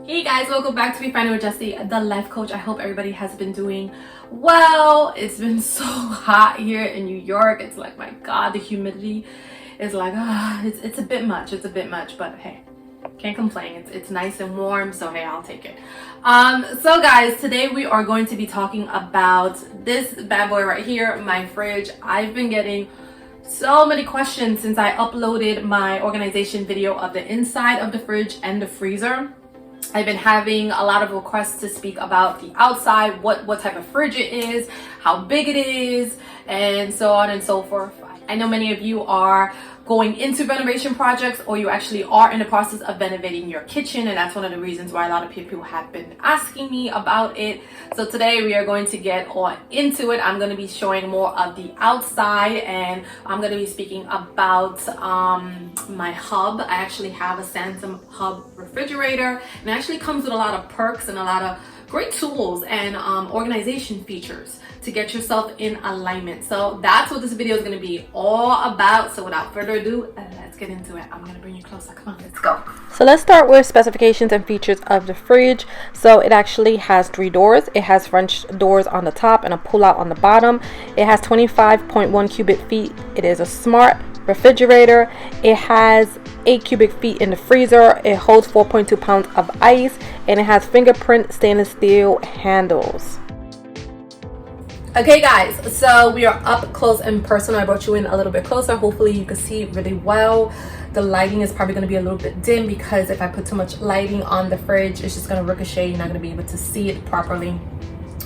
Hey guys, welcome back to Be Finding with Jessie, the life coach. I hope everybody has been doing well. It's been so hot here in New York. It's like, my God, the humidity is like, it's a bit much. It's a bit much, but hey, can't complain. It's nice and warm, so hey, I'll take it. So guys, today we are going to be talking about this bad boy right here, my fridge. I've been getting so many questions since I uploaded my organization video of the inside of the fridge and the freezer. I've been having a lot of requests to speak about the outside, what type of fridge it is, how big it is, and so on and so forth. I know many of you are going into renovation projects, or you actually are in the process of renovating your kitchen, and that's one of the reasons why a lot of people have been asking me about it. So today we are going to get all into it. I'm going to be showing more of the outside, and I'm going to be speaking about my hub. I actually have a Samsung Hub refrigerator, and it actually comes with a lot of perks and a lot of great tools and organization features to get yourself in alignment. So that's what this video is going to be all about. So without further ado, let's get into it. I'm going to bring you closer. Come on, let's go. So let's start with specifications and features of the fridge. So it actually has 3 doors. It has French doors on the top and a pull out on the bottom. It has 25.1 cubic feet. It is a smart refrigerator. It has 8 cubic feet in the freezer. It holds 4.2 pounds of ice, and it has fingerprint stainless steel handles. Okay guys, so we are up close and personal. I brought you in a little bit closer. Hopefully you can see really well. The lighting is probably going to be a little bit dim because if I put too much lighting on the fridge, it's just going to ricochet. You're not going to be able to see it properly.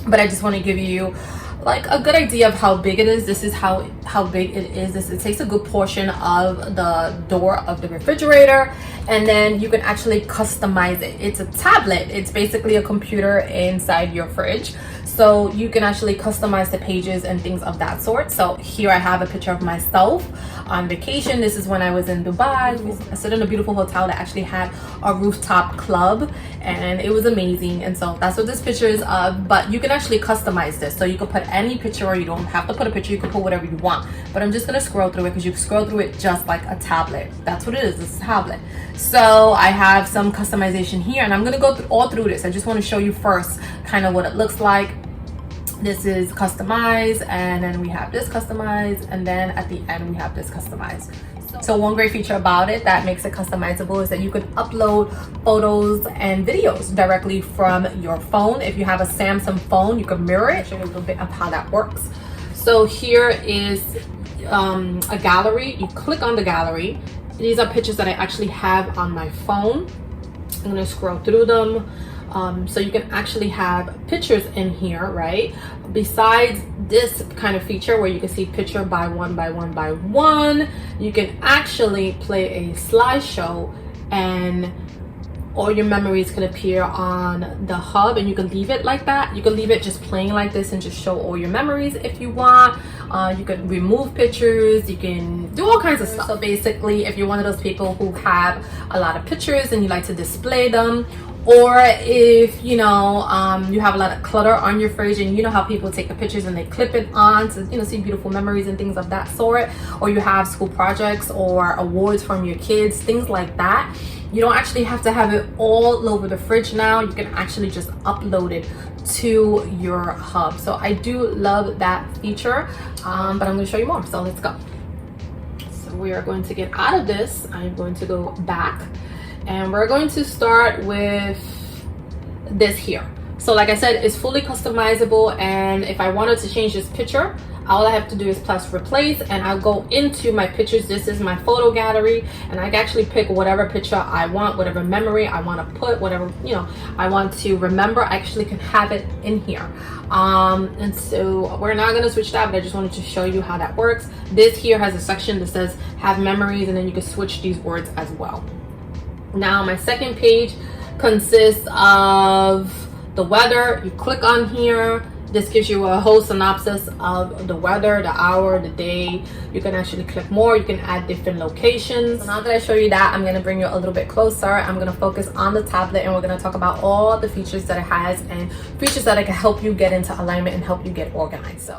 But I just want to give you like a good idea of how big it is. This is how big it is. It takes a good portion of the door of the refrigerator, and then you can actually customize it. It's a tablet. It's basically a computer inside your fridge, so you can actually customize the pages and things of that sort. So here I have a picture of myself on vacation. This is when I was in Dubai. I stayed in a beautiful hotel that actually had a rooftop club, and it was amazing. And so that's what this picture is of. But you can actually customize this, so you can put any picture, or you don't have to put a picture. You can put whatever you want, but I'm just gonna scroll through it because you can scroll through it just like a tablet. That's what it is. It's a tablet. So I have some customization here, and I'm gonna go all through this. I just want to show you first kind of what it looks like. This is customized, and then we have this customized, and then at the end we have this customized. So one great feature about it that makes it customizable is that you can upload photos and videos directly from your phone. If you have a Samsung phone, you can mirror it. I'll show you a little bit of how that works. So here is a gallery. You click on the gallery. These are pictures that I actually have on my phone. I'm gonna scroll through them. So you can actually have pictures in here, right? Besides this kind of feature where you can see picture by one by one by one, you can actually play a slideshow, and all your memories can appear on the hub, and you can leave it like that. You can leave it just playing like this and just show all your memories if you want. You can remove pictures, you can do all kinds of stuff. So basically, if you're one of those people who have a lot of pictures and you like to display them, or if you know you have a lot of clutter on your fridge, and you know how people take the pictures and they clip it on to see beautiful memories and things of that sort, or you have school projects or awards from your kids, things like that, you don't actually have to have it all over the fridge now. You can actually just upload it to your hub. So I do love that feature, but I'm going to show you more, so let's go. So we are going to get out of this. I'm going to go back, and we're going to start with this here. So like I said, it's fully customizable, and if I wanted to change this picture, all I have to do is press replace, and I'll go into my pictures. This is my photo gallery, and I can actually pick whatever picture I want, whatever memory I want to put, whatever I want to remember. I actually can have it in here. And so we're not going to switch that, but I just wanted to show you how that works. This here has a section that says have memories, and then you can switch these words as well. Now my second page consists of the weather. You click on here. This gives you a whole synopsis of the weather, the hour, the day. You can actually click more. You can add different locations. So now that I show you that, I'm going to bring you a little bit closer. I'm going to focus on the tablet, and we're going to talk about all the features that it has and features that it can help you get into alignment and help you get organized.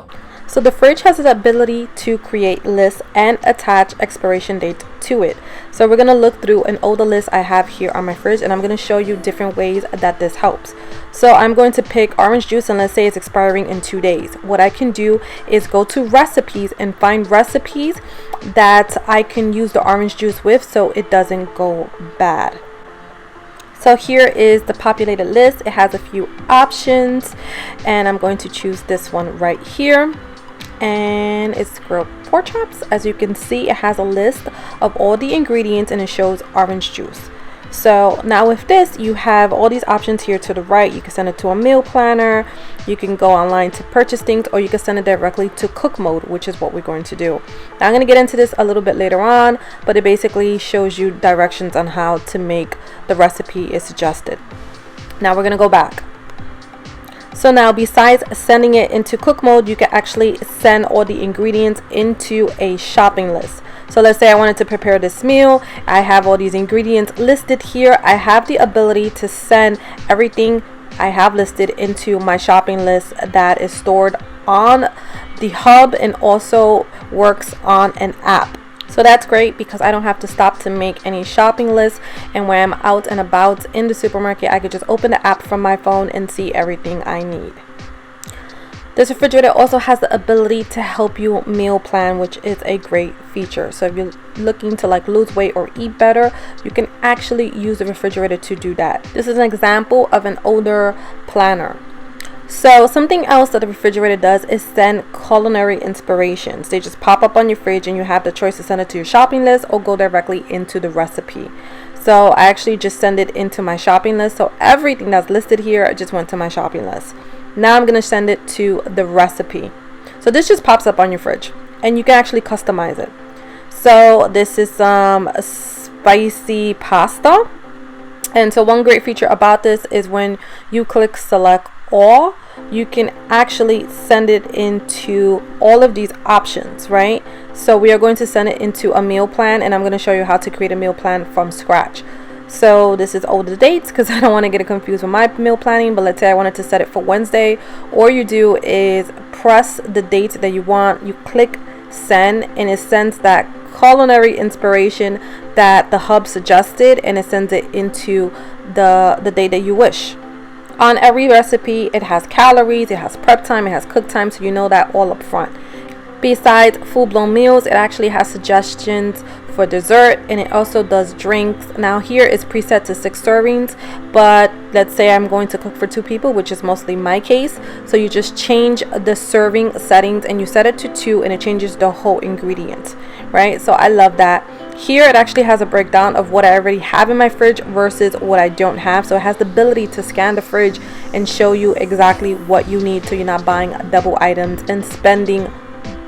So the fridge has the ability to create lists and attach expiration date to it. So we're going to look through an older list I have here on my fridge, and I'm going to show you different ways that this helps. So I'm going to pick orange juice, and let's say it's expiring in 2 days. What I can do is go to recipes and find recipes that I can use the orange juice with so it doesn't go bad. So here is the populated list. It has a few options, and I'm going to choose this one right here. And it's grilled pork chops. As you can see, it has a list of all the ingredients and it shows orange juice. So now with this, you have all these options here to the right. You can send it to a meal planner, you can go online to purchase things, or you can send it directly to cook mode, which is what we're going to do. Now I'm going to get into this a little bit later on, but it basically shows you directions on how to make the recipe is suggested. Now we're going to go back. So now, besides sending it into cook mode, you can actually send all the ingredients into a shopping list. So let's say I wanted to prepare this meal. I have all these ingredients listed here. I have the ability to send everything I have listed into my shopping list that is stored on the hub and also works on an app. So that's great because I don't have to stop to make any shopping lists, and when I'm out and about in the supermarket, I could just open the app from my phone and see everything I need. This refrigerator also has the ability to help you meal plan, which is a great feature. So if you're looking to like lose weight or eat better, you can actually use the refrigerator to do that. This is an example of an older planner. So something else that the refrigerator does is send culinary inspirations. They just pop up on your fridge and you have the choice to send it to your shopping list or go directly into the recipe. So I actually just send it into my shopping list. So everything that's listed here, I just went to my shopping list. Now I'm going to send it to the recipe. So this just pops up on your fridge and you can actually customize it. So this is some spicy pasta. And so one great feature about this is when you click select all, you can actually send it into all of these options, right? So we are going to send it into a meal plan, and I'm going to show you how to create a meal plan from scratch. So this is older dates because I don't want to get it confused with my meal planning, but let's say I wanted to set it for Wednesday. All you do is press the date that you want, you click send, and it sends that culinary inspiration that the hub suggested, and it sends it into the date that you wish. On every recipe, it has calories, it has prep time, it has cook time, so you know that all up front. Besides full-blown meals, it actually has suggestions for dessert, and it also does drinks. Now here is preset to 6 servings, but let's say I'm going to cook for 2 people, which is mostly my case. So you just change the serving settings and you set it to 2, and it changes the whole ingredient, right? So I love that. Here it actually has a breakdown of what I already have in my fridge versus what I don't have. So it has the ability to scan the fridge and show you exactly what you need, so you're not buying double items and spending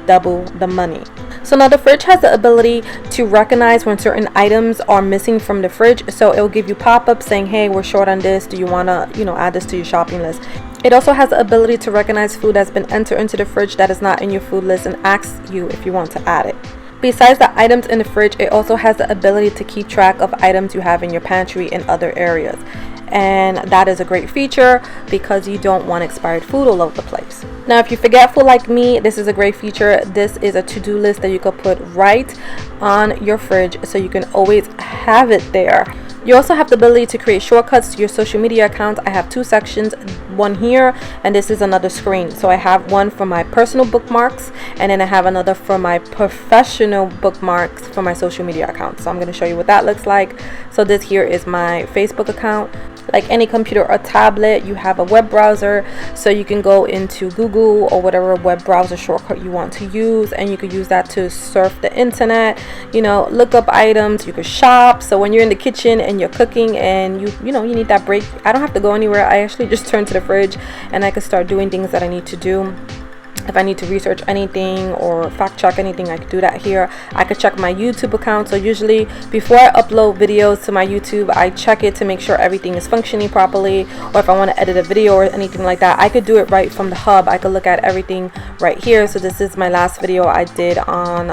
double the money. So now the fridge has the ability to recognize when certain items are missing from the fridge. So it will give you pop-ups saying, hey, we're short on this. Do you want to, add this to your shopping list? It also has the ability to recognize food that's been entered into the fridge that is not in your food list and asks you if you want to add it. Besides the items in the fridge, it also has the ability to keep track of items you have in your pantry and other areas. And that is a great feature because you don't want expired food all over the place. Now, if you're forgetful like me, this is a great feature. This is a to-do list that you can put right on your fridge so you can always have it there. You also have the ability to create shortcuts to your social media accounts. I have 2 sections, one here, and this is another screen. So I have one for my personal bookmarks, and then I have another for my professional bookmarks for my social media accounts. So I'm going to show you what that looks like. So this here is my Facebook account. Like any computer or tablet, you have a web browser, so you can go into Google or whatever web browser shortcut you want to use, and you can use that to surf the internet, look up items, you can shop. So when you're in the kitchen and you're cooking and you need that break, I don't have to go anywhere. I actually just turn to the fridge and I can start doing things that I need to do. If I need to research anything or fact check anything, I could do that here. I could check my YouTube account. So usually before I upload videos to my YouTube, I check it to make sure everything is functioning properly, or if I want to edit a video or anything like that, I could do it right from the hub. I could look at everything right here. So this is my last video I did on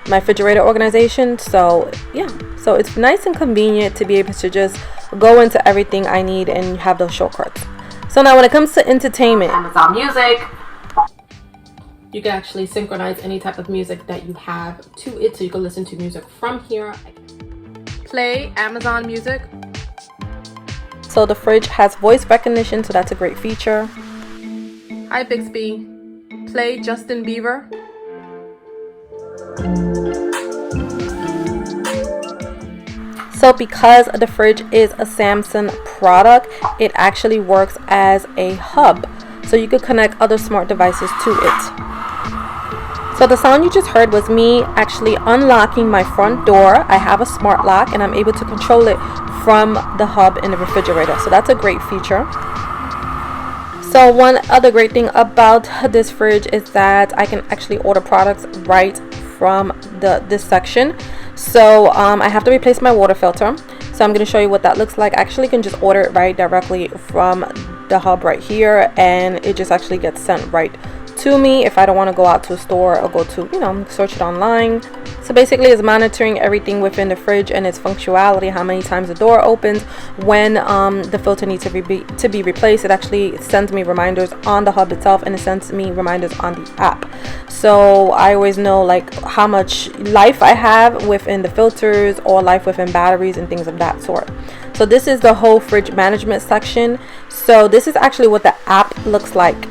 my refrigerator organization. So yeah, so it's nice and convenient to be able to just go into everything I need and have those shortcuts. So now when it comes to entertainment, Amazon Music. You can actually synchronize any type of music that you have to it, so you can listen to music from here. Play Amazon Music. So the fridge has voice recognition, so that's a great feature. Hi Bixby, play Justin Bieber. So because the fridge is a Samsung product, it actually works as a hub, so you could connect other smart devices to it. So the sound you just heard was me actually unlocking my front door. I have a smart lock and I'm able to control it from the hub in the refrigerator. So that's a great feature. So one other great thing about this fridge is that I can actually order products right from this section. So I have to replace my water filter. So I'm going to show you what that looks like. I actually can just order it right directly from the hub right here, and it just actually gets sent right to me if I don't want to go out to a store or go to, you know, search it online. So basically it's monitoring everything within the fridge and its functionality, how many times the door opens, when the filter needs to be replaced. It actually sends me reminders on the hub itself, and it sends me reminders on the app. So I always know like how much life I have within the filters or life within batteries and things of that sort. So this is the whole fridge management section. So this is actually what the app looks like.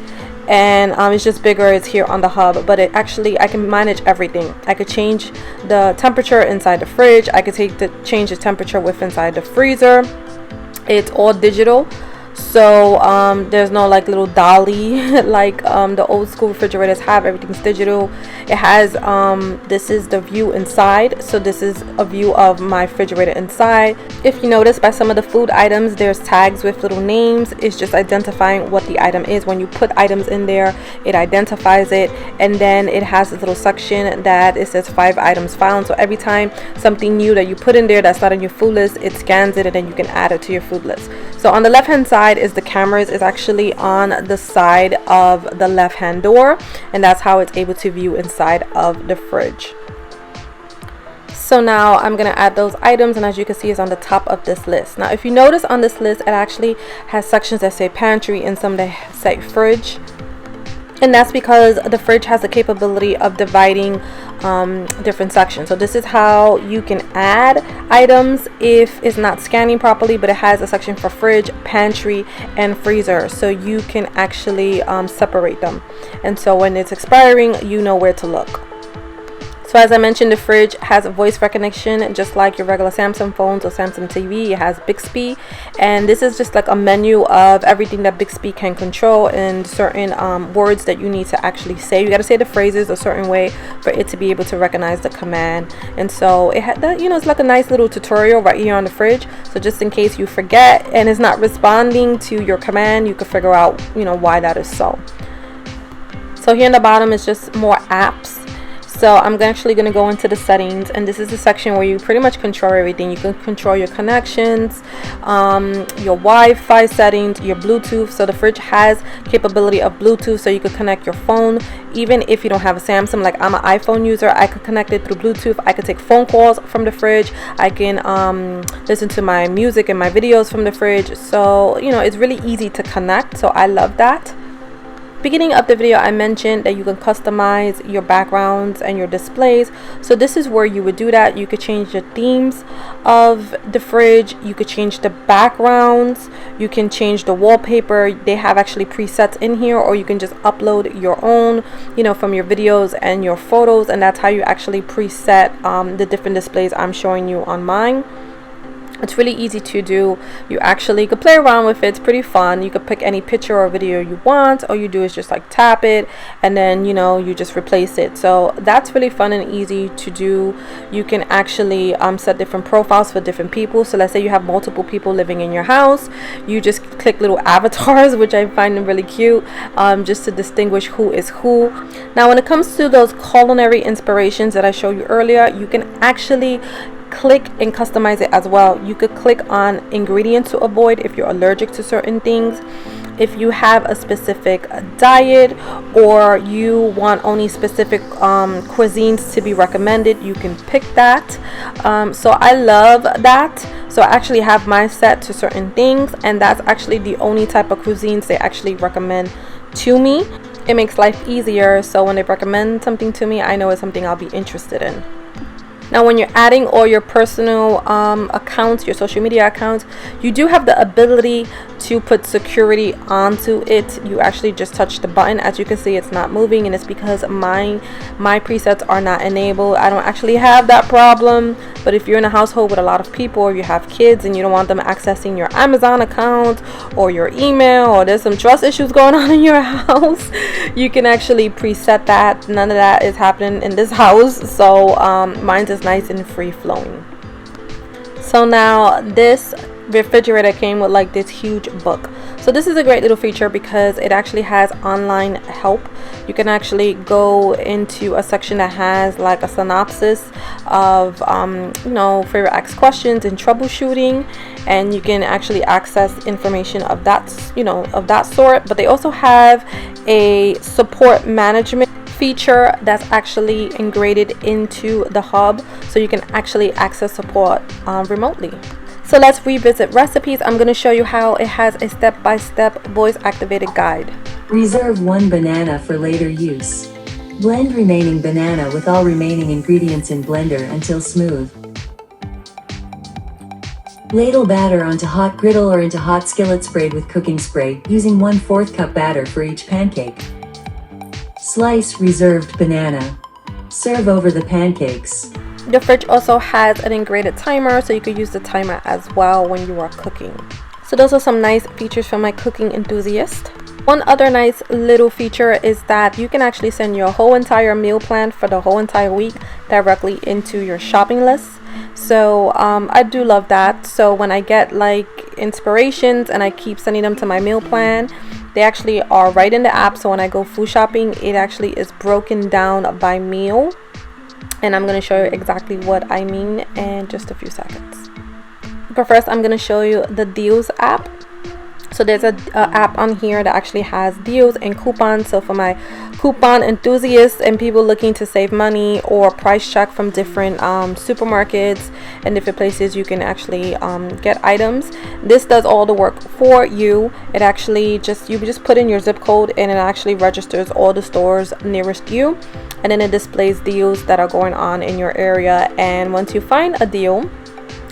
And it's just bigger, it's here on the hub, but it actually, I can manage everything. I could change the temperature inside the fridge. I could change the temperature inside the freezer. It's all digital. So there's no like little dolly like the old school refrigerators have. Everything's digital. It has this is the view inside, so this is a view of my refrigerator inside. If you notice, by some of the food items there's tags with little names. It's just identifying what the item is. When you put items in there, it identifies it, and then it has this little section that it says 5 items found. So every time something new that you put in there that's not on your food list, it scans it and then you can add it to your food list. So on the left hand side is the cameras. Is actually on the side of the left hand door, and that's how it's able to view inside of the fridge. So now I'm going to add those items, and as you can see, it's on the top of this list. Now if you notice on this list, it actually has sections that say pantry and some that say fridge. And that's because the fridge has the capability of dividing different sections. So this is how you can add items if it's not scanning properly, but it has a section for fridge, pantry, and freezer. So you can actually separate them. And so when it's expiring, you know where to look. So as I mentioned, the fridge has voice recognition, just like your regular Samsung phones or Samsung TV. It has Bixby, and this is just like a menu of everything that Bixby can control and certain words that you need to actually say. You got to say the phrases a certain way for it to be able to recognize the command. And so it had that, you know, it's like a nice little tutorial right here on the fridge. So just in case you forget and it's not responding to your command, you can figure out, you know, why that is so. So here in the bottom is just more apps. So I'm actually going to go into the settings, and this is the section where you pretty much control everything. You can control your connections, your Wi-Fi settings, your Bluetooth. So the fridge has capability of Bluetooth, so you could connect your phone even if you don't have a Samsung. Like I'm an iPhone user, I could connect it through Bluetooth. I could take phone calls from the fridge. I can listen to my music and my videos from the fridge. So you know, it's really easy to connect, so I love that. Beginning of the video, I mentioned that you can customize your backgrounds and your displays. So this is where you would do that. You could change the themes of the fridge. You could change the backgrounds. You can change the wallpaper. They have actually presets in here, or you can just upload your own, you know, from your videos and your photos. And that's how you actually preset the different displays I'm showing you on mine. It's really easy to do. You actually could play around with it. It's pretty fun. You could pick any picture or video you want. All you do is just like tap it, and then, you know, you just replace it. So that's really fun and easy to do. You can actually set different profiles for different people. So let's say you have multiple people living in your house. You just click little avatars, which I find them really cute, just to distinguish who is who. Now when it comes to those culinary inspirations that I showed you earlier, you can actually click and customize it as well. You could click on ingredients to avoid if you're allergic to certain things. If you have a specific diet, or you want only specific cuisines to be recommended, you can pick that. So I love that. So I actually have mine set to certain things, and that's actually the only type of cuisines they actually recommend to me. It makes life easier, so when they recommend something to me, I know it's something I'll be interested in. Now when you're adding all your personal accounts, your social media accounts, you do have the ability to put security onto it. You actually just touch the button. As you can see, it's not moving, and it's because my presets are not enabled. I don't actually have that problem, but if you're in a household with a lot of people, or you have kids and you don't want them accessing your Amazon account or your email, or there's some trust issues going on in your house, you can actually preset that. None of that is happening in this house, so mine's is nice and free flowing. So now this refrigerator came with like this huge book. So this is a great little feature because it actually has online help. You can actually go into a section that has like a synopsis of you know, favorite asked questions and troubleshooting, and you can actually access information of that, you know, of that sort. But they also have a support management feature that's actually integrated into the hub, so you can actually access support remotely. So let's revisit recipes. I'm going to show you how it has a step-by-step voice activated guide. Reserve 1 banana for later use. Blend remaining banana with all remaining ingredients in blender until smooth. Ladle batter onto hot griddle or into hot skillet sprayed with cooking spray, using 1/4 cup batter for each pancake. Slice reserved banana. Serve over the pancakes. The fridge also has an integrated timer, so you could use the timer as well when you are cooking. So those are some nice features for my cooking enthusiast. One other nice little feature is that you can actually send your whole entire meal plan for the whole entire week directly into your shopping list. So I do love that. So when I get like inspirations and I keep sending them to my meal plan, they actually are right in the app. So when I go food shopping, it actually is broken down by meal, and I'm going to show you exactly what I mean in just a few seconds. But first I'm going to show you the deals app. So there's a app on here that actually has deals and coupons. So for my coupon enthusiasts and people looking to save money or price check from different supermarkets and different places, you can actually get items. This does all the work for you. It actually you just put in your zip code, and it actually registers all the stores nearest you, and then it displays deals that are going on in your area. And once you find a deal,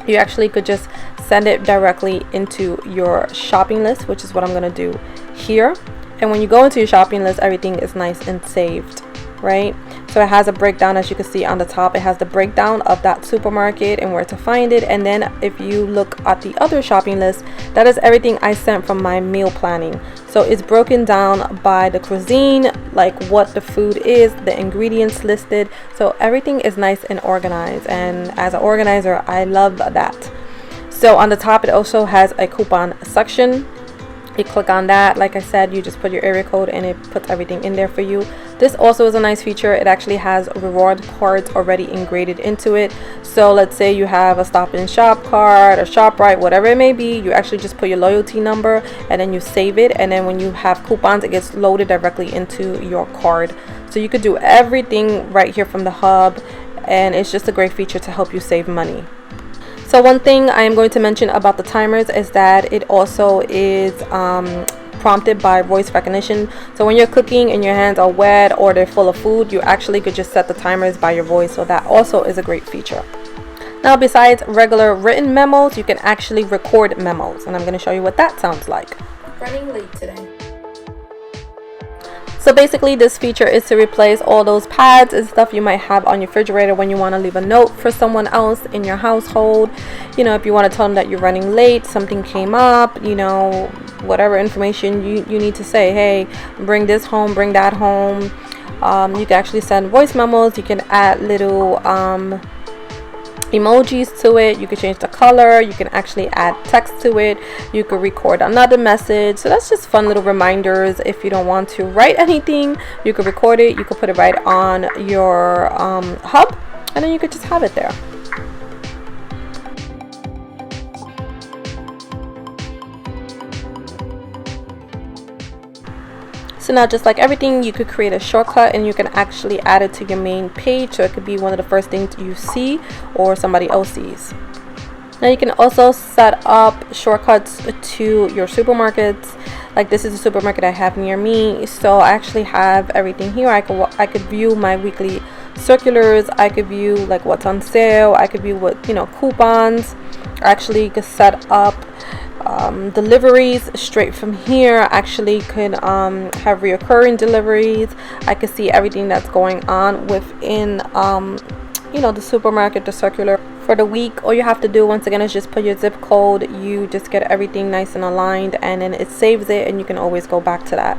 you actually could just send it directly into your shopping list, which is what I'm going to do here. And when you go into your shopping list, everything is nice and saved, right? So it has a breakdown, as you can see on the top. It has the breakdown of that supermarket and where to find it. And then if you look at the other shopping list, that is everything I sent from my meal planning. So it's broken down by the cuisine, like what the food is, the ingredients listed. So everything is nice and organized, and as an organizer, I love that. So on the top, it also has a coupon section. You click on that. Like I said, you just put your area code and it puts everything in there for you. This also is a nice feature. It actually has reward cards already integrated into it. So let's say you have a Stop and Shop card or ShopRite, whatever it may be, you actually just put your loyalty number and then you save it, and then when you have coupons, it gets loaded directly into your card. So you could do everything right here from the hub, and it's just a great feature to help you save money. So one thing I am going to mention about the timers is that it also is prompted by voice recognition. So when you're cooking and your hands are wet or they're full of food, you actually could just set the timers by your voice. So that also is a great feature. Now, besides regular written memos, you can actually record memos, and I'm going to show you what that sounds like. Running late today. So basically, this feature is to replace all those pads and stuff you might have on your refrigerator when you want to leave a note for someone else in your household. You know, if you want to tell them that you're running late, something came up, you know, whatever information you need to say, hey, bring this home, bring that home. You can actually send voice memos. You can add little emojis to it. You can change the color. You can actually add text to it. You could record another message. So that's just fun little reminders. If you don't want to write anything, you could record it. You could put it right on your hub, and then you could just have it there. So now, just like everything, you could create a shortcut and you can actually add it to your main page, so it could be one of the first things you see or somebody else sees. Now you can also set up shortcuts to your supermarkets. Like this is a supermarket I have near me, so I actually have everything here. I could view my weekly circulars. I could view like what's on sale. I could view what, you know, coupons. I actually could set up deliveries straight from here. I actually could have reoccurring deliveries. I could see everything that's going on within you know, the supermarket, the circular for the week. All you have to do, once again, is just put your zip code. You just get everything nice and aligned, and then it saves it, and you can always go back to that.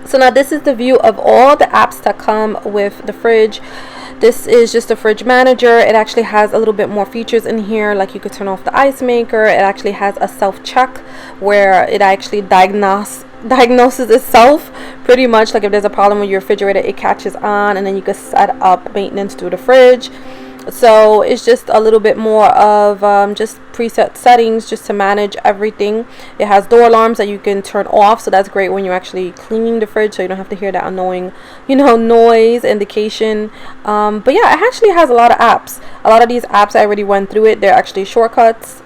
So now this is the view of all the apps that come with the fridge. This is just a fridge manager. It actually has a little bit more features in here, like you could turn off the ice maker. It actually has a self-check where it actually diagnoses itself, pretty much. Like if there's a problem with your refrigerator, it catches on, and then you can set up maintenance through the fridge. So it's just a little bit more of just preset settings just to manage everything. It has door alarms that you can turn off, so that's great when you're actually cleaning the fridge, so you don't have to hear that annoying, you know, noise indication. But yeah, it actually has a lot of apps. A lot of these apps, I already went through it. They're actually shortcuts.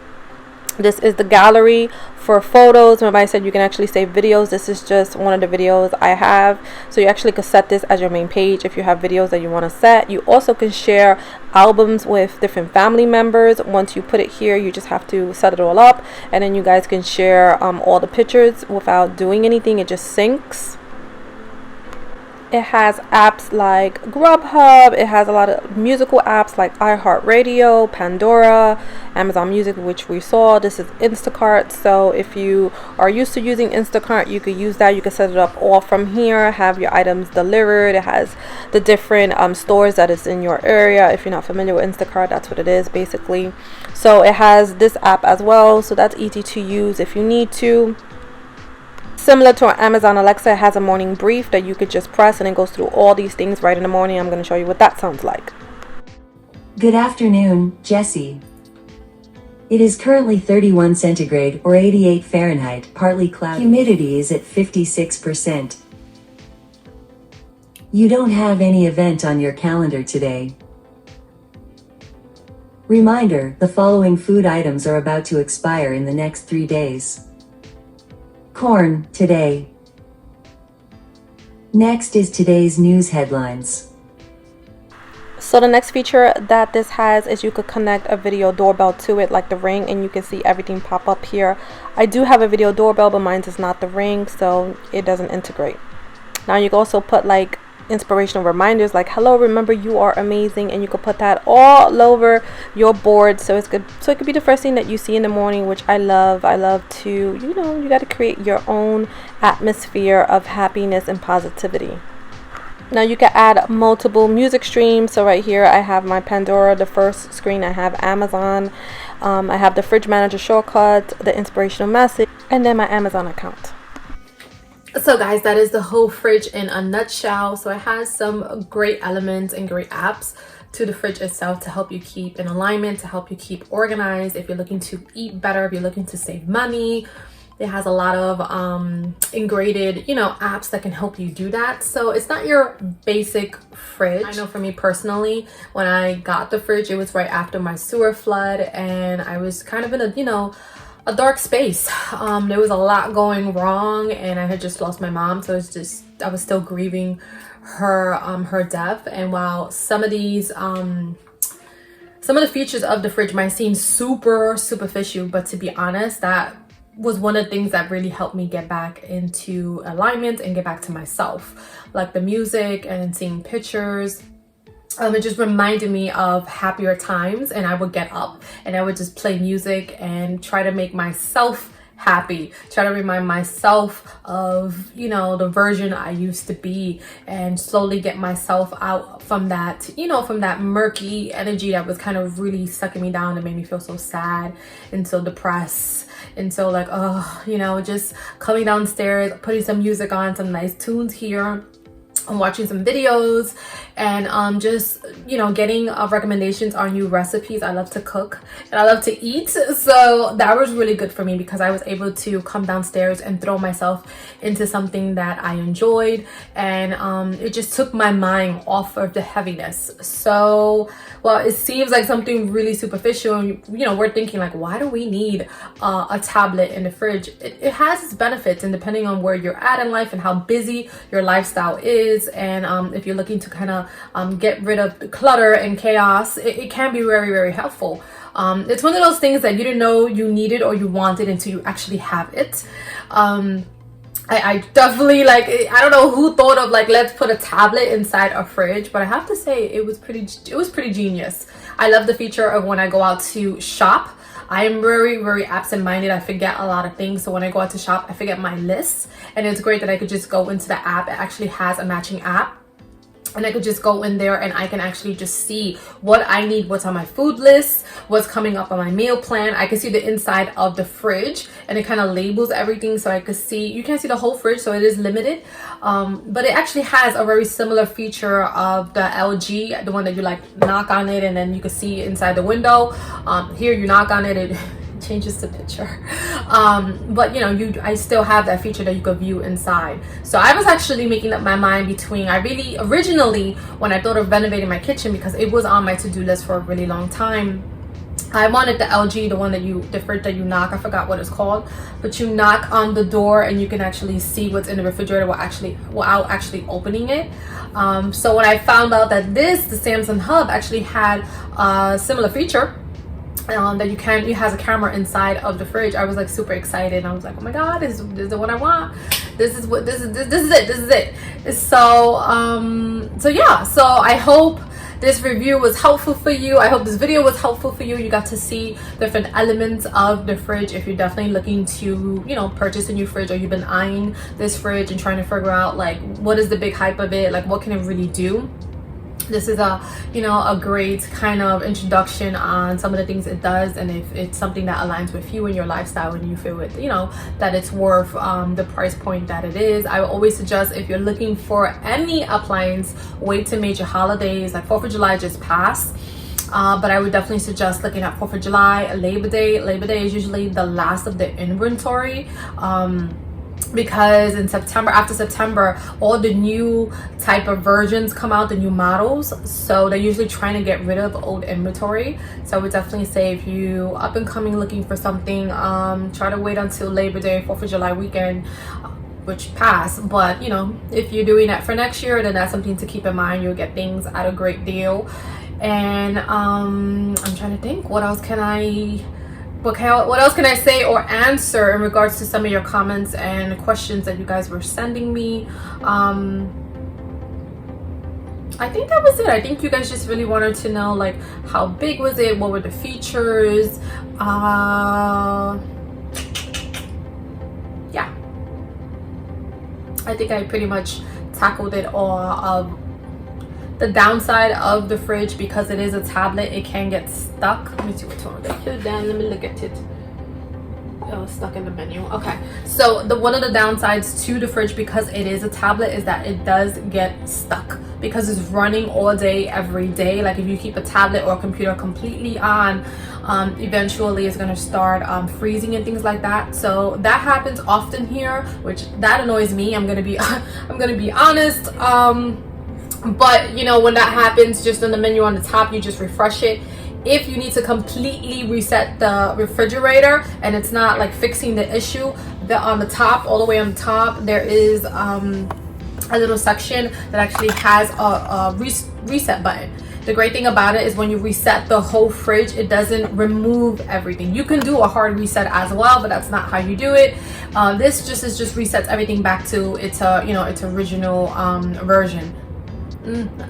This is the gallery for photos. Remember I said you can actually save videos. This is just one of the videos I have. So you actually could set this as your main page if you have videos that you want to set. You also can share albums with different family members. Once you put it here, you just have to set it all up, and then you guys can share all the pictures without doing anything. It just syncs. It has apps like Grubhub. It has a lot of musical apps like iHeartRadio, Pandora, Amazon Music, which we saw. This is Instacart. So if you are used to using Instacart, you could use that. You can set it up all from here, have your items delivered. It has the different stores that is in your area. If you're not familiar with Instacart, that's what it is basically. So it has this app as well. So that's easy to use if you need to. Similar to Amazon Alexa, it has a morning brief that you could just press, and it goes through all these things right in the morning. I'm going to show you what that sounds like. Good afternoon, Jesse. It is currently 31 centigrade or 88 Fahrenheit, partly cloudy. Humidity is at 56%. You don't have any event on your calendar today. Reminder, the following food items are about to expire in the next 3 days. Corn, today. Next is today's news headlines. So the next feature that this has is you could connect a video doorbell to it, like the Ring, and you can see everything pop up here. I do have a video doorbell, but mine is not the Ring, so it doesn't integrate. Now you can also put like inspirational reminders like hello, remember you are amazing, and you could put that all over your board, so it's good, so it could be the first thing that you see in the morning, which I love to, you know, you got to create your own atmosphere of happiness and positivity. Now you can add multiple music streams. So right here I have my Pandora, the first screen I have Amazon, I have the fridge manager shortcut, the inspirational message, and then my Amazon account. So guys, that is the whole fridge in a nutshell. So it has some great elements and great apps to the fridge itself to help you keep in alignment, to help you keep organized. If you're looking to eat better, if you're looking to save money, it has a lot of integrated, you know, apps that can help you do that. So it's not your basic fridge. I know for me personally, when I got the fridge, it was right after my sewer flood, and I was kind of in a, you know, a dark space. There was a lot going wrong, and I had just lost my mom, so it's just, I was still grieving her death. And while some of these some of the features of the fridge might seem super superficial, but to be honest, that was one of the things that really helped me get back into alignment and get back to myself, like the music and seeing pictures. It just reminded me of happier times, and I would get up and I would just play music and try to make myself happy, try to remind myself of, you know, the version I used to be, and slowly get myself out from that, you know, from that murky energy that was kind of really sucking me down and made me feel so sad and so depressed. And so like, oh, you know, just coming downstairs, putting some music on, some nice tunes here, I'm watching some videos and just, you know, getting recommendations on new recipes. I love to cook and I love to eat, so that was really good for me because I was able to come downstairs and throw myself into something that I enjoyed, and it just took my mind off of the heaviness. So well, it seems like something really superficial, and you know, we're thinking like, why do we need a tablet in the fridge? It has its benefits, and depending on where you're at in life and how busy your lifestyle is, and if you're looking to kind of get rid of clutter and chaos, it can be very, very helpful. It's one of those things that you didn't know you needed or you wanted until you actually have it. I definitely, like, I don't know who thought of like, let's put a tablet inside a fridge, but I have to say it was pretty genius. I love the feature of when I go out to shop. I am very, very absent-minded. I forget a lot of things. So when I go out to shop, I forget my lists. And it's great that I could just go into the app. It actually has a matching app. And I could just go in there and I can actually just see what I need, what's on my food list, what's coming up on my meal plan. I can see the inside of the fridge and it kind of labels everything, so I could see, you can't see the whole fridge, so it is limited. But it actually has a very similar feature of the LG, the one that you like knock on it and then you can see inside the window. Here you knock on it, it changes the picture, but you know, I still have that feature that you could view inside. So I was actually making up my mind between, I really originally, when I thought of renovating my kitchen, because it was on my to-do list for a really long time, I wanted the LG, the one that the fridge that you knock, I forgot what it's called, but you knock on the door and you can actually see what's in the refrigerator without actually opening it. So when I found out that the Samsung Hub actually had a similar feature, that it has a camera inside of the fridge, I was like super excited. I was like, oh my god, this is the one I want. This is it. So yeah, so I hope this review was helpful for you. I hope this video was helpful for you. You got to see different elements of the fridge. If you're definitely looking to, you know, purchase a new fridge, or you've been eyeing this fridge and trying to figure out like, what is the big hype of it, like what can it really do, this is a great kind of introduction on some of the things it does, and if it's something that aligns with you and your lifestyle and you feel it, you know, that it's worth the price point that it is. I would always suggest, if you're looking for any appliance, wait till major holidays. Like 4th of July just passed, but I would definitely suggest looking at 4th of July, Labor Day. Labor Day is usually the last of the inventory, because in September, after September, all the new type of versions come out, the new models, so they're usually trying to get rid of old inventory. So I would definitely say, if you up and coming looking for something, try to wait until Labor Day, 4th of July weekend, which passed. But you know, if you're doing that for next year, then that's something to keep in mind. You'll get things at a great deal. And I'm trying to think, what else can I say or answer in regards to some of your comments and questions that you guys were sending me. I think that was it. I think you guys just really wanted to know, like, how big was it, what were the features. Yeah, I think I pretty much tackled it all. Of the downside of the fridge, because it is a tablet, it can get stuck. Let me see what's wrong with it. Let me look at it. Oh, stuck in the menu. Okay, so one of the downsides to the fridge, because it is a tablet, is that it does get stuck because it's running all day every day. Like if you keep a tablet or a computer completely on, eventually it's going to start freezing and things like that. So that happens often here, which that annoys me. I'm gonna be honest. But you know, when that happens, just on the menu on the top, you just refresh it. If you need to completely reset the refrigerator and it's not like fixing the issue, on the top, all the way on the top, there is a little section that actually has a reset button. The great thing about it is when you reset the whole fridge, it doesn't remove everything. You can do a hard reset as well, but that's not how you do it. This just resets everything back to its original version.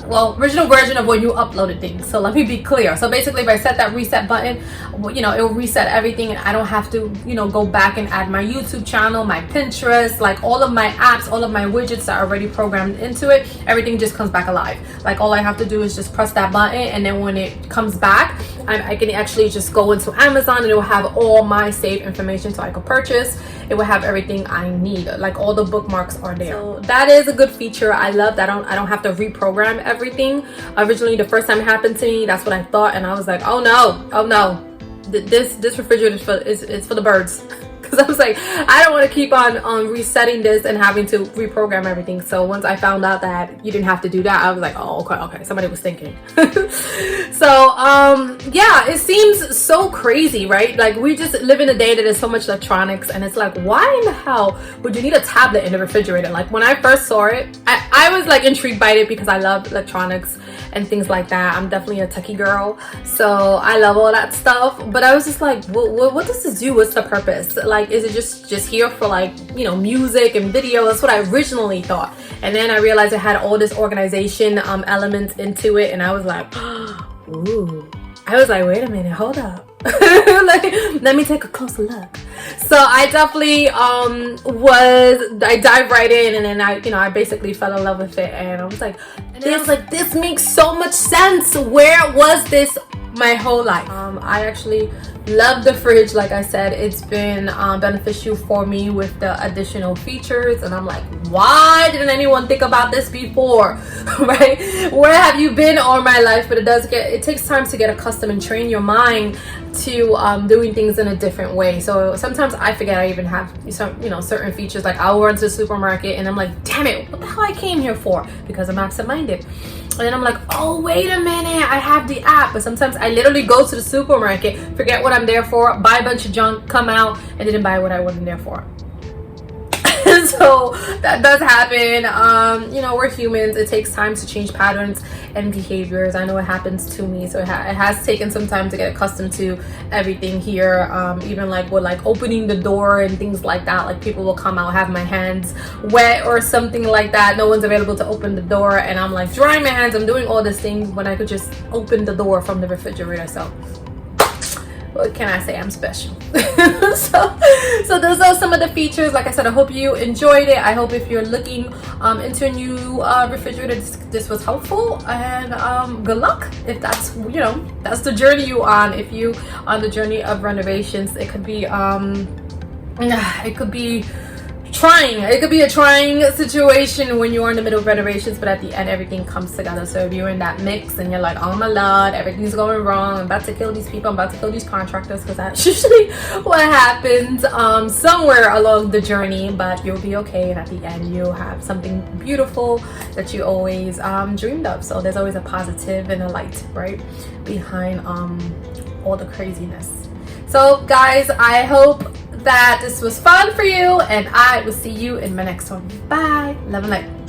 Well, original version of when you uploaded things. So let me be clear. So basically, if I set that reset button, you know, it'll reset everything, and I don't have to, you know, go back and add my YouTube channel, my Pinterest, like all of my apps, all of my widgets are already programmed into it. Everything just comes back alive. Like all I have to do is just press that button, and then when it comes back, I can actually just go into Amazon, and it will have all my saved information, so I could purchase. It will have everything I need, like all the bookmarks are there. So that is a good feature. I love that I don't have to reprogram everything. Originally, the first time it happened to me, that's what I thought, and I was like, oh no, this refrigerator is for the birds. Because I was like, I don't want to keep on resetting this and having to reprogram everything. So once I found out that you didn't have to do that, I was like, oh, okay, somebody was thinking. So yeah, it seems so crazy, right? Like we just live in a day that there's so much electronics, and it's like, why in the hell would you need a tablet in the refrigerator? Like when I first saw it, I was like intrigued by it because I love electronics and things like that. I'm definitely a techie girl, so I love all that stuff. But I was just like, what does this do? What's the purpose? Like, is it just here for, like, you know, music and video? That's what I originally thought, and then I realized it had all this organization elements into it, and I was like, ooh. I was like, wait a minute, hold up. Like, let me take a closer look. So I definitely I dived right in, and then I basically fell in love with it, and I was like, this makes so much sense. Where was this my whole life? I actually love the fridge. Like I said, it's been beneficial for me with the additional features, and I'm like, why didn't anyone think about this before? Right? Where have you been all my life? But it takes time to get accustomed and train your mind to doing things in a different way. So sometimes I forget I even have some, you know, certain features. Like I'll run to the supermarket and I'm like, damn it, what the hell I came here for? Because I'm absent-minded. And then I'm like, oh, wait a minute, I have the app. But sometimes I literally go to the supermarket, forget what I'm there for, buy a bunch of junk, come out, and didn't buy what I wasn't there for. So that does happen. You know, we're humans. It takes time to change patterns and behaviors. I know it happens to me, so it has taken some time to get accustomed to everything here. Even like with like opening the door and things like that, like people will come out, have my hands wet or something like that, no one's available to open the door, and I'm like drying my hands, I'm doing all these things when I could just open the door from the refrigerator. So what can I say? I'm special. so those are some of the features. Like I said, I hope you enjoyed it. I hope if you're looking into a new refrigerator, this was helpful, and good luck if that's, you know, that's the journey you on. If you on the journey of renovations, it could be trying. It could be a trying situation when you're in the middle of renovations, but at the end everything comes together. So if you're in that mix and you're like, oh my lord, everything's going wrong, I'm about to kill these people, I'm about to kill these contractors, because that's usually what happens somewhere along the journey, but you'll be okay, and at the end you'll have something beautiful that you always dreamed of. So there's always a positive and a light, right, behind all the craziness. So guys, I hope that this was fun for you, and I will see you in my next one. Bye. Love and light.